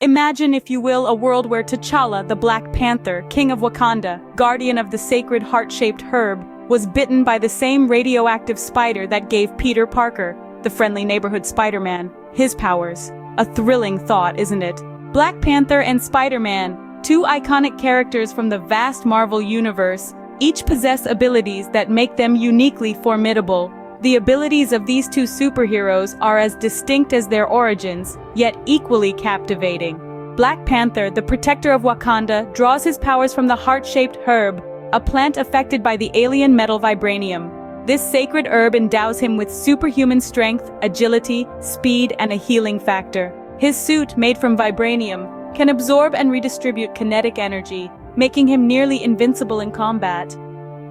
Imagine, if you will, a world where T'Challa, the Black Panther, king of Wakanda, guardian of the sacred heart-shaped herb, was bitten by the same radioactive spider that gave Peter Parker, the friendly neighborhood Spider-Man, his powers. A thrilling thought, isn't it? Black Panther and Spider-Man, two iconic characters from the vast Marvel universe, each possess abilities that make them uniquely formidable. The abilities of these two superheroes are as distinct as their origins, yet equally captivating. Black Panther, the protector of Wakanda, draws his powers from the heart-shaped herb, a plant affected by the alien metal vibranium. This sacred herb endows him with superhuman strength, agility, speed, and a healing factor. His suit, made from vibranium, can absorb and redistribute kinetic energy, making him nearly invincible in combat.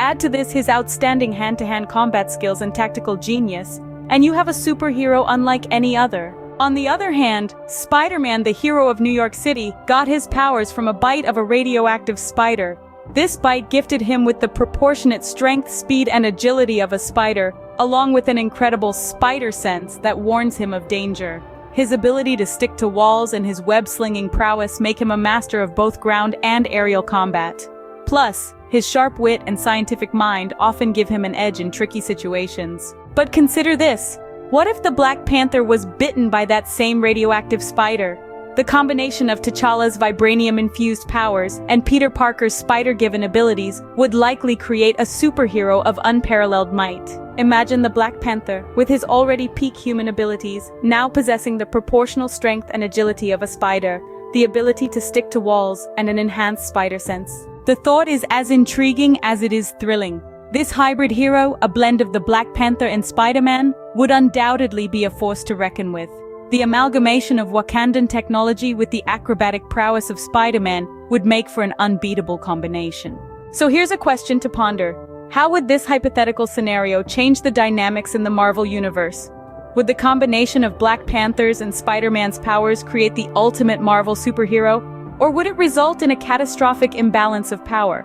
Add to this his outstanding hand-to-hand combat skills and tactical genius, and you have a superhero unlike any other. On the other hand, Spider-Man, the hero of New York City, got his powers from a bite of a radioactive spider. This bite gifted him with the proportionate strength, speed, and agility of a spider, along with an incredible spider sense that warns him of danger. His ability to stick to walls and his web-slinging prowess make him a master of both ground and aerial combat. Plus, his sharp wit and scientific mind often give him an edge in tricky situations. But consider this. What if the Black Panther was bitten by that same radioactive spider? The combination of T'Challa's vibranium-infused powers and Peter Parker's spider-given abilities would likely create a superhero of unparalleled might. Imagine the Black Panther, with his already peak human abilities, now possessing the proportional strength and agility of a spider, the ability to stick to walls, and an enhanced spider sense. The thought is as intriguing as it is thrilling. This hybrid hero, a blend of the Black Panther and Spider-Man, would undoubtedly be a force to reckon with. The amalgamation of Wakandan technology with the acrobatic prowess of Spider-Man would make for an unbeatable combination. So here's a question to ponder. How would this hypothetical scenario change the dynamics in the Marvel universe? Would the combination of Black Panther's and Spider-Man's powers create the ultimate Marvel superhero? Or would it result in a catastrophic imbalance of power?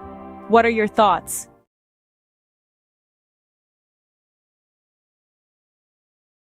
What are your thoughts?